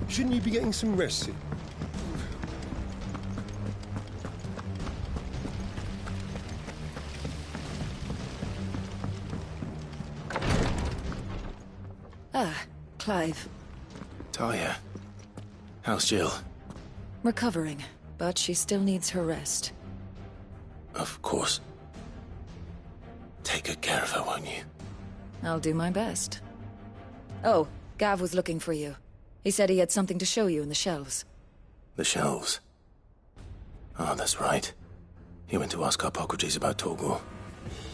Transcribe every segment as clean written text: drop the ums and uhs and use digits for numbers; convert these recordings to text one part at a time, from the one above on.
Shouldn't you be getting some rest, Sid? Ah, Clive. Talia. How's Jill? Recovering, but she still needs her rest. Of course. Take good care of her, won't you? I'll do my best. Oh, Gav was looking for you. He said he had something to show you in the shelves. The shelves? Ah, that's right. He went to ask Hippocrates about Torgal.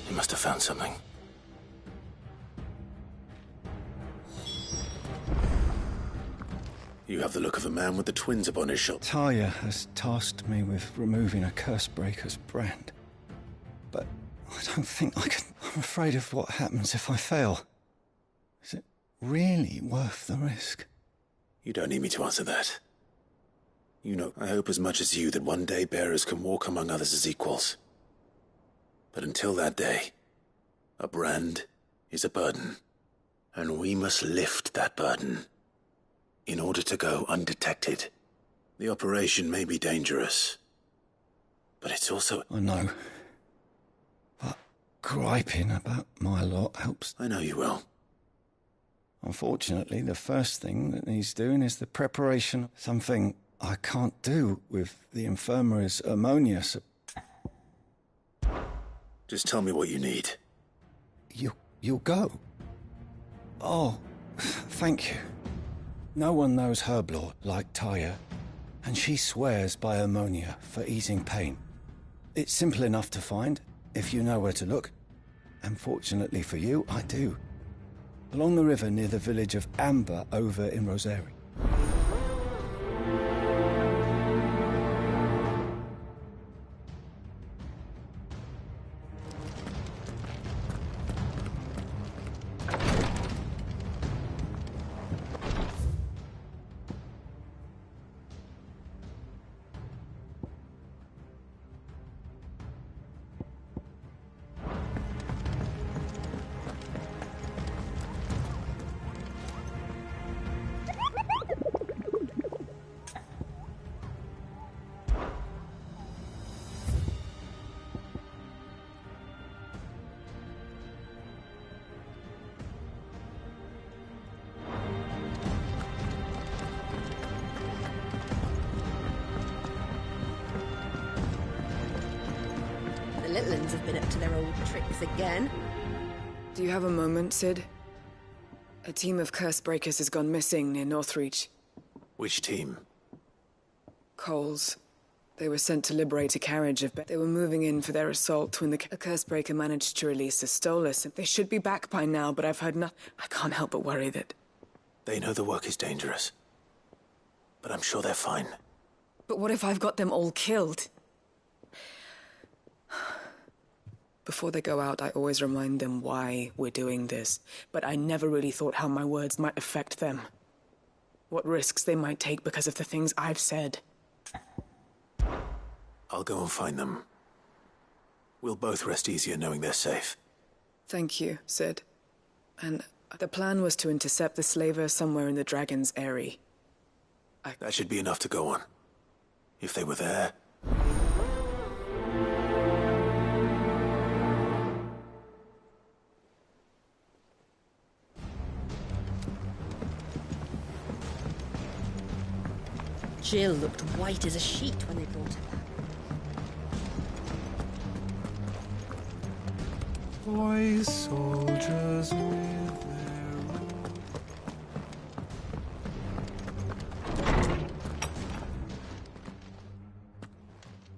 He must have found something. You have the look of a man with the twins upon his shoulder. Talia has tasked me with removing a Cursebreaker's brand. But I don't think I can. I'm afraid of what happens if I fail. Is it really worth the risk? You don't need me to answer that. You know, I hope as much as you that one day bearers can walk among others as equals. But until that day, a brand is a burden. And we must lift that burden in order to go undetected. The operation may be dangerous, but it's also... I know. But griping about my lot helps. I know you will. Unfortunately, the first thing that needs doing is the preparation of something I can't do with the infirmary's ammonia. Just tell me what you need. You'll go? Oh, thank you. No one knows Herblore like Talia, and she swears by ammonia for easing pain. It's simple enough to find, if you know where to look. And fortunately for you, I do. Along the river near the village of Amber over in Rosary. The little uns have been up to their old tricks again. Do you have a moment, Sid? A team of Cursebreakers has gone missing near Northreach. Which team? Coles. They were sent to liberate a carriage of... They were moving in for their assault when a Cursebreaker managed to release a Stolas. They should be back by now, but I've heard nothing. I can't help but worry that... They know the work is dangerous. But I'm sure they're fine. But what if I've got them all killed? Before they go out, I always remind them why we're doing this. But I never really thought how my words might affect them. What risks they might take because of the things I've said. I'll go and find them. We'll both rest easier knowing they're safe. Thank you, Sid. And the plan was to intercept the slaver somewhere in the Dragon's Eyrie. That should be enough to go on. If they were there... Jill looked white as a sheet when they brought her back. Boys, soldiers with their...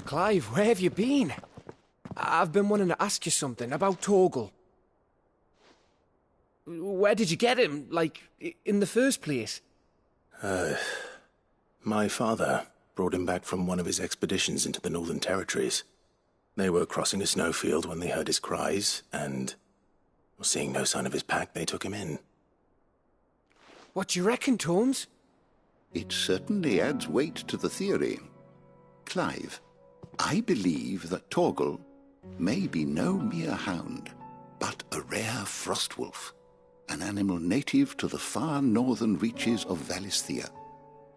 Clive, where have you been? I've been wanting to ask you something about Torgal. Where did you get him, like, in the first place? My father brought him back from one of his expeditions into the Northern Territories. They were crossing a snowfield when they heard his cries, and, seeing no sign of his pack, they took him in. What do you reckon, Tomes? It certainly adds weight to the theory. Clive, I believe that Torgal may be no mere hound, but a rare frostwolf, an animal native to the far northern reaches of Valisthea.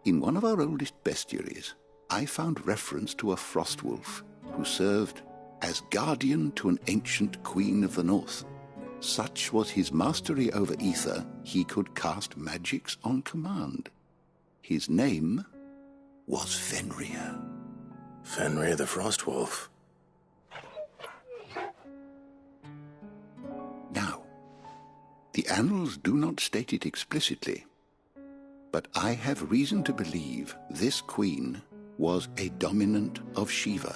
In one of our oldest bestiaries, I found reference to a frostwolf who served as guardian to an ancient queen of the north. Such was his mastery over ether, he could cast magics on command. His name was Fenrir. Fenrir the Frostwolf. Now, the annals do not state it explicitly, but I have reason to believe this queen was a dominant of Shiva,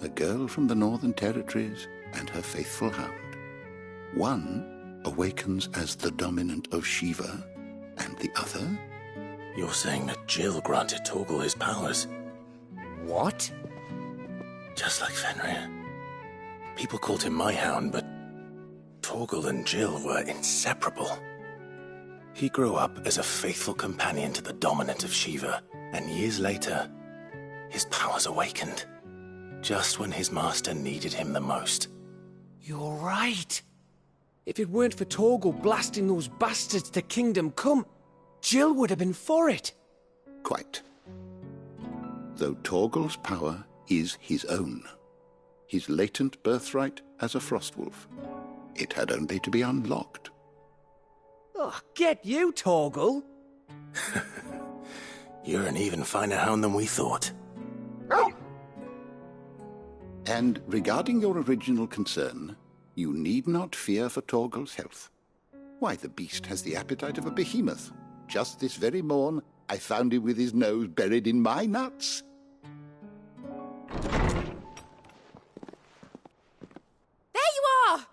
a girl from the Northern Territories and her faithful hound. One awakens as the dominant of Shiva, and the other... You're saying that Jill granted Torgal his powers? What? Just like Fenrir. People called him my hound, but Torgal and Jill were inseparable. He grew up as a faithful companion to the dominant of Shiva, and years later, his powers awakened, just when his master needed him the most. You're right. If it weren't for Torgal blasting those bastards to Kingdom Come, Jill would have been for it. Quite. Though Torgal's power is his own, his latent birthright as a Frostwolf. It had only to be unlocked. Oh, get you, Torgal! You're an even finer hound than we thought. And regarding your original concern, you need not fear for Torgal's health. Why, the beast has the appetite of a behemoth. Just this very morn, I found him with his nose buried in my nuts. There you are!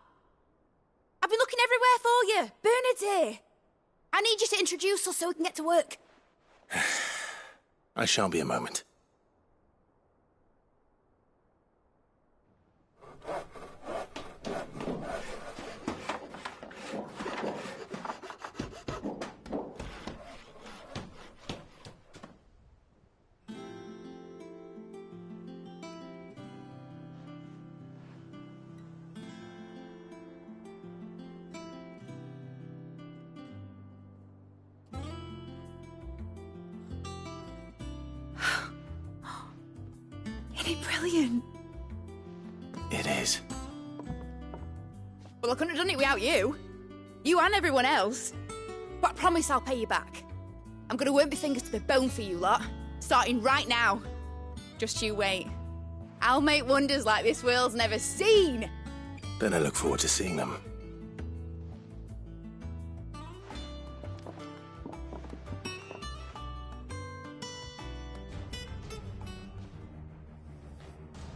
I've been looking everywhere for you. Bernard's here. I need you to introduce us so we can get to work. I shan't be a moment. Isn't it brilliant? It is. Well, I couldn't have done it without you. You and everyone else. But I promise I'll pay you back. I'm gonna work my fingers to the bone for you lot. Starting right now. Just you wait. I'll make wonders like this world's never seen. Then I look forward to seeing them.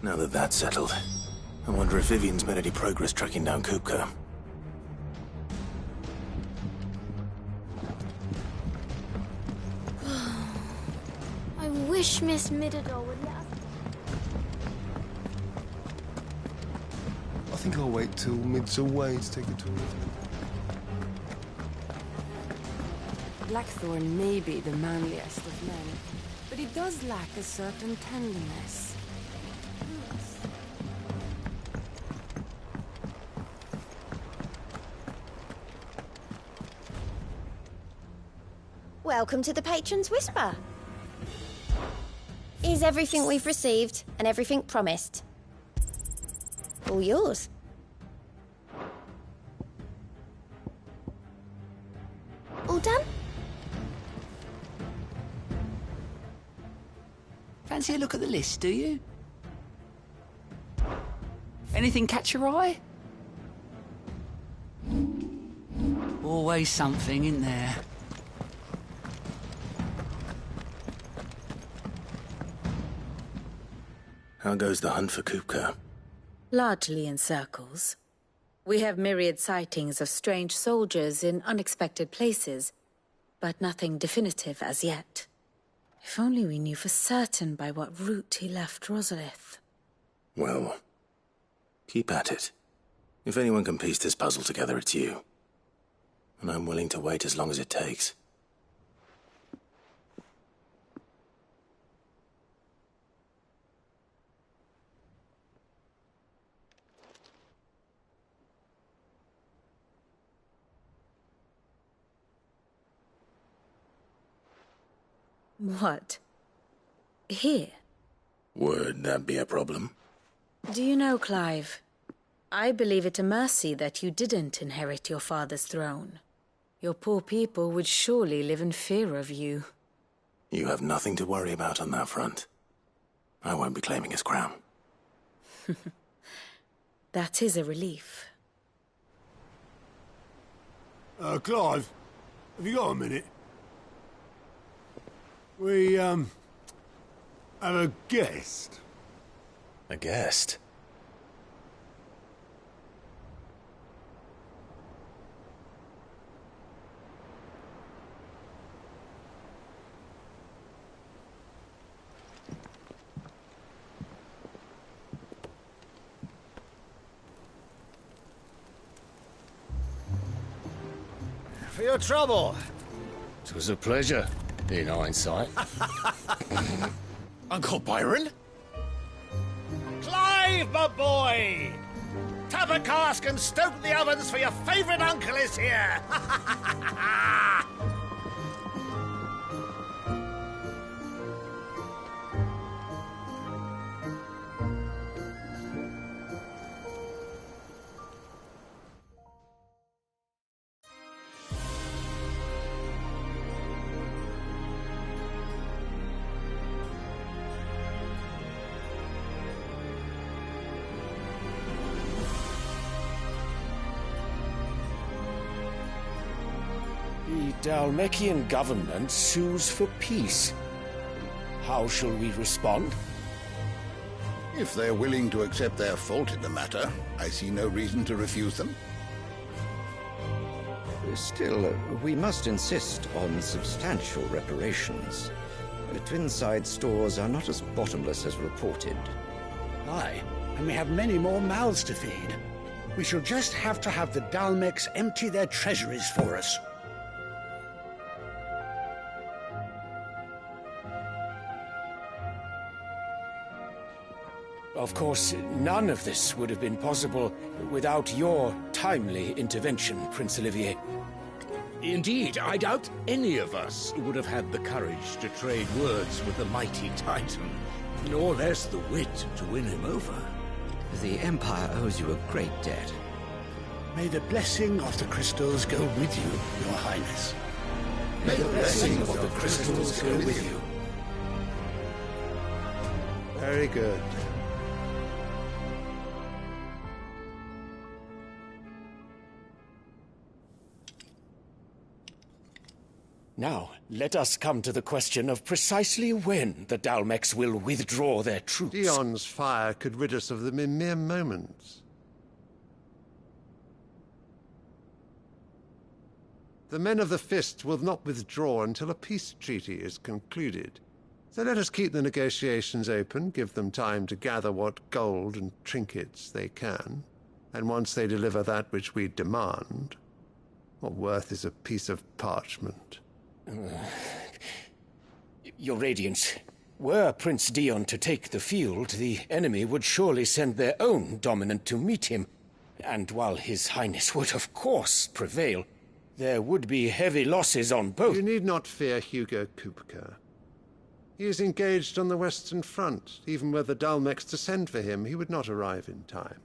Now that that's settled, I wonder if Vivian's made any progress tracking down Kupka. I wish Miss Midador would let us... I think I'll wait till Mid's away to take a tour with him. Blackthorn may be the manliest of men, but he does lack a certain tenderness. Welcome to the Patron's Whisper. Is everything we've received and everything promised? All yours. All done? Fancy a look at the list, do you? Anything catch your eye? Always something, isn't there? How goes the hunt for Kupka? Largely in circles. We have myriad sightings of strange soldiers in unexpected places, but nothing definitive as yet. If only we knew for certain by what route he left Rosalith. Well, keep at it. If anyone can piece this puzzle together, it's you. And I'm willing to wait as long as it takes. What? Here? Would that be a problem? Do you know, Clive, I believe it a mercy that you didn't inherit your father's throne. Your poor people would surely live in fear of you. You have nothing to worry about on that front. I won't be claiming his crown. That is a relief. Clive, have you got a minute? We, have a guest. A guest? For your trouble. It was a pleasure, in hindsight. Uncle Byron? Clive, my boy! Tap a cask and stoke the ovens, for your favourite uncle is here! The Dalmekian government sues for peace. How shall we respond? If they're willing to accept their fault in the matter, I see no reason to refuse them. Still, we must insist on substantial reparations. Twinside stores are not as bottomless as reported. Aye, and we have many more mouths to feed. We shall just have to have the Dalmeks empty their treasuries for us. Of course, none of this would have been possible without your timely intervention, Prince Olivier. Indeed, I doubt any of us would have had the courage to trade words with the mighty Titan, nor less the wit to win him over. The Empire owes you a great debt. May the blessing of the crystals go with you, Your Highness. May the blessing of the crystals go with you. Very good. Now, let us come to the question of precisely when the Dalmeks will withdraw their troops. Dion's fire could rid us of them in mere moments. The men of the Fist will not withdraw until a peace treaty is concluded. So let us keep the negotiations open, give them time to gather what gold and trinkets they can, and once they deliver that which we demand, what worth is a piece of parchment? Your Radiance, were Prince Dion to take the field, the enemy would surely send their own dominant to meet him. And while His Highness would of course prevail, there would be heavy losses on both. You need not fear Hugo Kupka. He is engaged on the Western Front. Even were the Dalmeks to send for him, he would not arrive in time.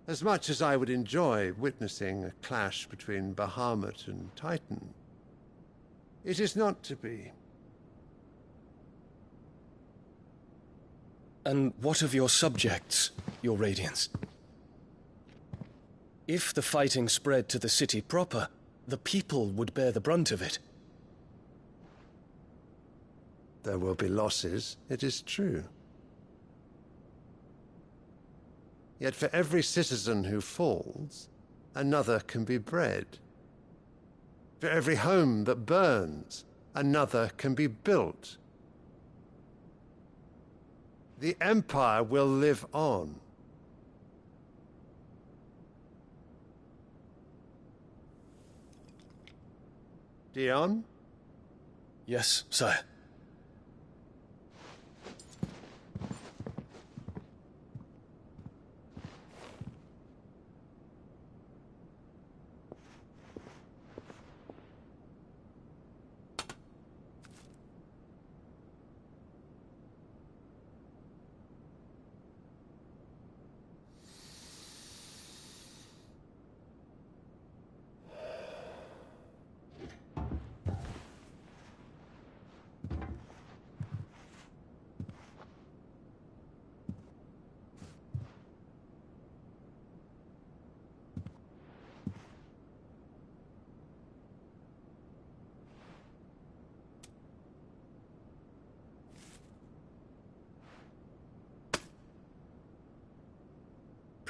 As much as I would enjoy witnessing a clash between Bahamut and Titan, it is not to be. And what of your subjects, Your Radiance? If the fighting spread to the city proper, the people would bear the brunt of it. There will be losses, it is true. Yet for every citizen who falls, another can be bred. For every home that burns, another can be built. The Empire will live on. Dion? Yes, sire.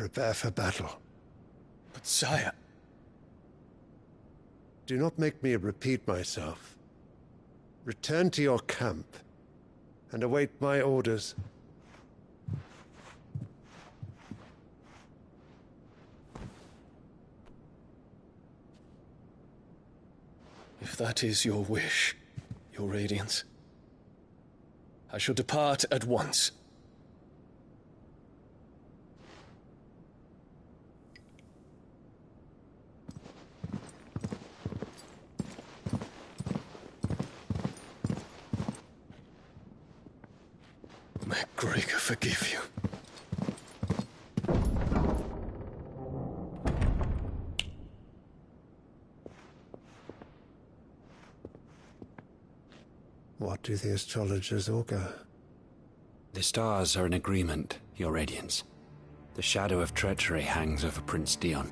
prepare for battle. But sire... Do not make me repeat myself. Return to your camp and await my orders. If that is your wish, Your Radiance, I shall depart at once. May Gregor forgive you. What do the astrologers augur? The stars are in agreement, Your Radiance. The shadow of treachery hangs over Prince Dion.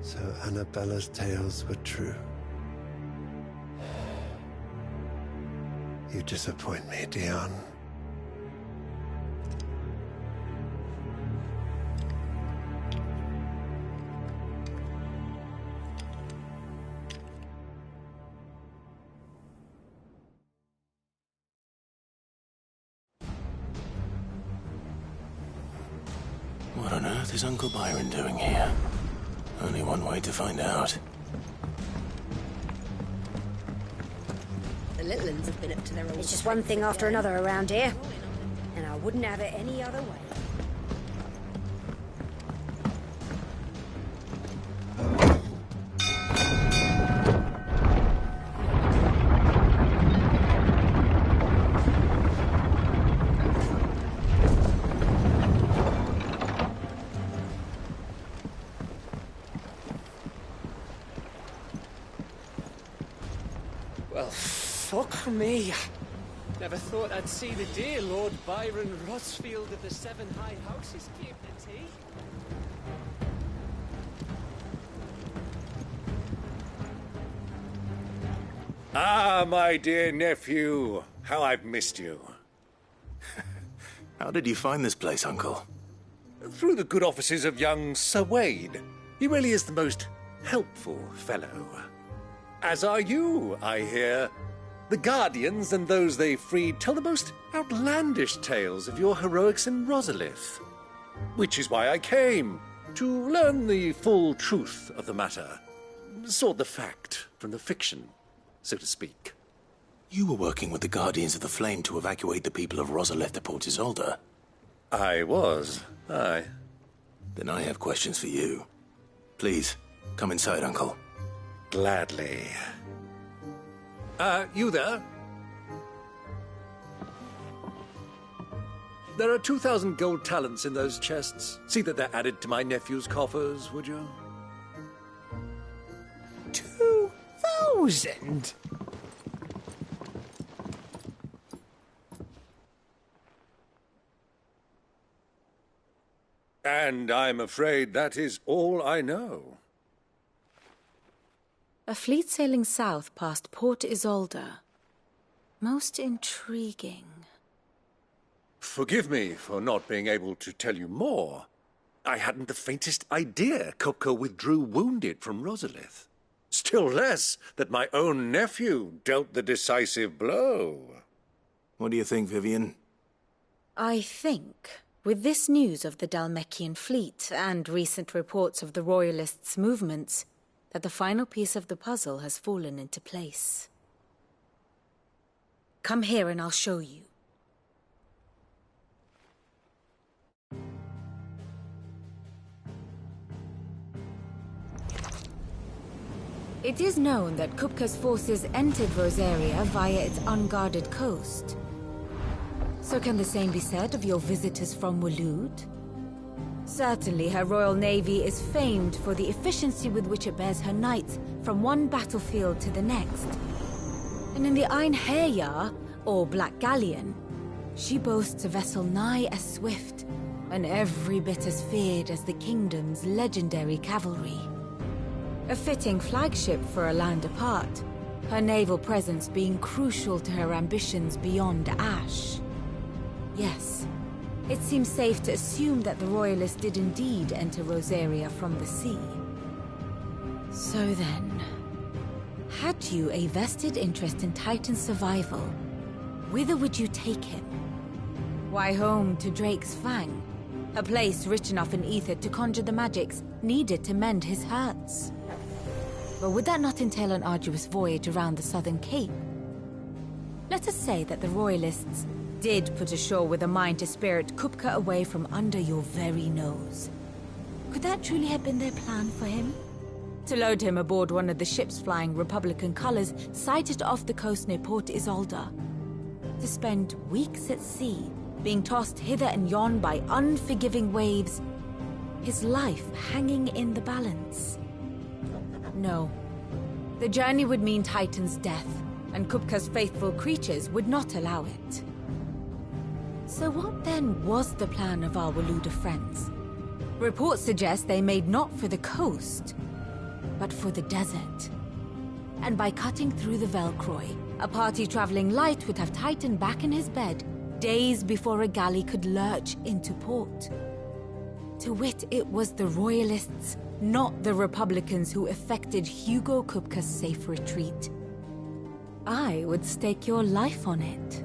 So Annabella's tales were true. You disappoint me, Dion. What on earth is Uncle Byron doing here? Only one way to find out. The little ones have been up to their old... It's just one thing after another around here. And I wouldn't have it any other way. Well, fuck me. Never thought I'd see the dear Lord Byron Rosfield of the Seven High Houses keep the tea. Ah, my dear nephew. How I've missed you. How did you find this place, Uncle? Through the good offices of young Sir Wade. He really is the most helpful fellow. As are you, I hear. The Guardians and those they freed tell the most outlandish tales of your heroics in Rosalith. Which is why I came, to learn the full truth of the matter. Sort the fact from the fiction, so to speak. You were working with the Guardians of the Flame to evacuate the people of Rosalith to Port Isolde. I was, aye. Then I have questions for you. Please, come inside, Uncle. Gladly. You there? There are 2,000 gold talents in those chests. See that they're added to my nephew's coffers, would you? 2,000? And I'm afraid that is all I know. A fleet sailing south past Port Isolde. Most intriguing. Forgive me for not being able to tell you more. I hadn't the faintest idea Kopko withdrew wounded from Rosalith. Still less that my own nephew dealt the decisive blow. What do you think, Vivian? I think, with this news of the Dhalmekian fleet and recent reports of the Royalists' movements, that the final piece of the puzzle has fallen into place. Come here and I'll show you. It is known that Kupka's forces entered Rosaria via its unguarded coast. So can the same be said of your visitors from Waloed? Certainly, her Royal Navy is famed for the efficiency with which it bears her knights from one battlefield to the next. And in the Einherjar, or Black Galleon, she boasts a vessel nigh as swift and every bit as feared as the kingdom's legendary cavalry. A fitting flagship for a land apart, her naval presence being crucial to her ambitions beyond Ash. Yes, it seems safe to assume that the Royalists did indeed enter Rosaria from the sea. So then, had you a vested interest in Titan's survival, whither would you take him? Why, home to Drake's Fang, a place rich enough in ether to conjure the magics needed to mend his hurts. But would that not entail an arduous voyage around the southern cape? Let us say that the Royalists did put ashore with a mind to spirit Kupka away from under your very nose. Could that truly have been their plan for him? To load him aboard one of the ships flying Republican colors sighted off the coast near Port Isolde. To spend weeks at sea, being tossed hither and yon by unforgiving waves, his life hanging in the balance. No. The journey would mean Titan's death, and Kupka's faithful creatures would not allow it. So what then was the plan of our Waluda friends? Reports suggest they made not for the coast, but for the desert. And by cutting through the Velcroy, a party traveling light would have Titan back in his bed days before a galley could lurch into port. To wit, it was the Royalists, not the Republicans, who effected Hugo Kupka's safe retreat. I would stake your life on it.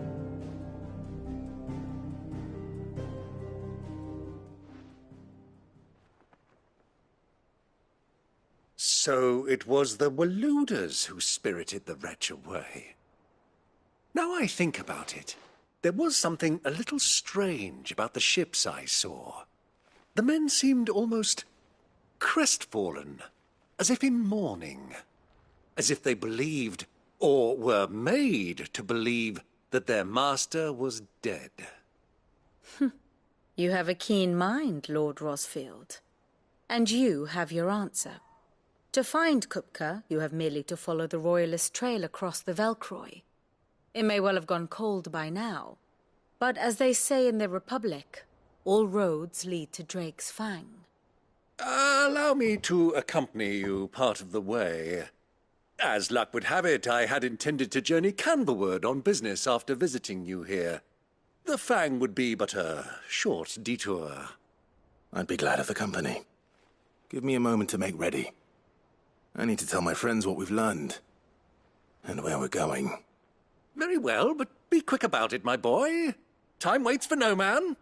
So it was the Waludas who spirited the wretch away. Now I think about it, there was something a little strange about the ships I saw. The men seemed almost crestfallen, as if in mourning, as if they believed, or were made to believe, that their master was dead. You have a keen mind, Lord Rosfield. And you have your answer. To find Kupka, you have merely to follow the Royalist trail across the Velcroy. It may well have gone cold by now, but as they say in the Republic, all roads lead to Drake's Fang. Allow me to accompany you part of the way. As luck would have it, I had intended to journey Canberward on business after visiting you here. The Fang would be but a short detour. I'd be glad of the company. Give me a moment to make ready. I need to tell my friends what we've learned, and where we're going. Very well, but be quick about it, my boy. Time waits for no man.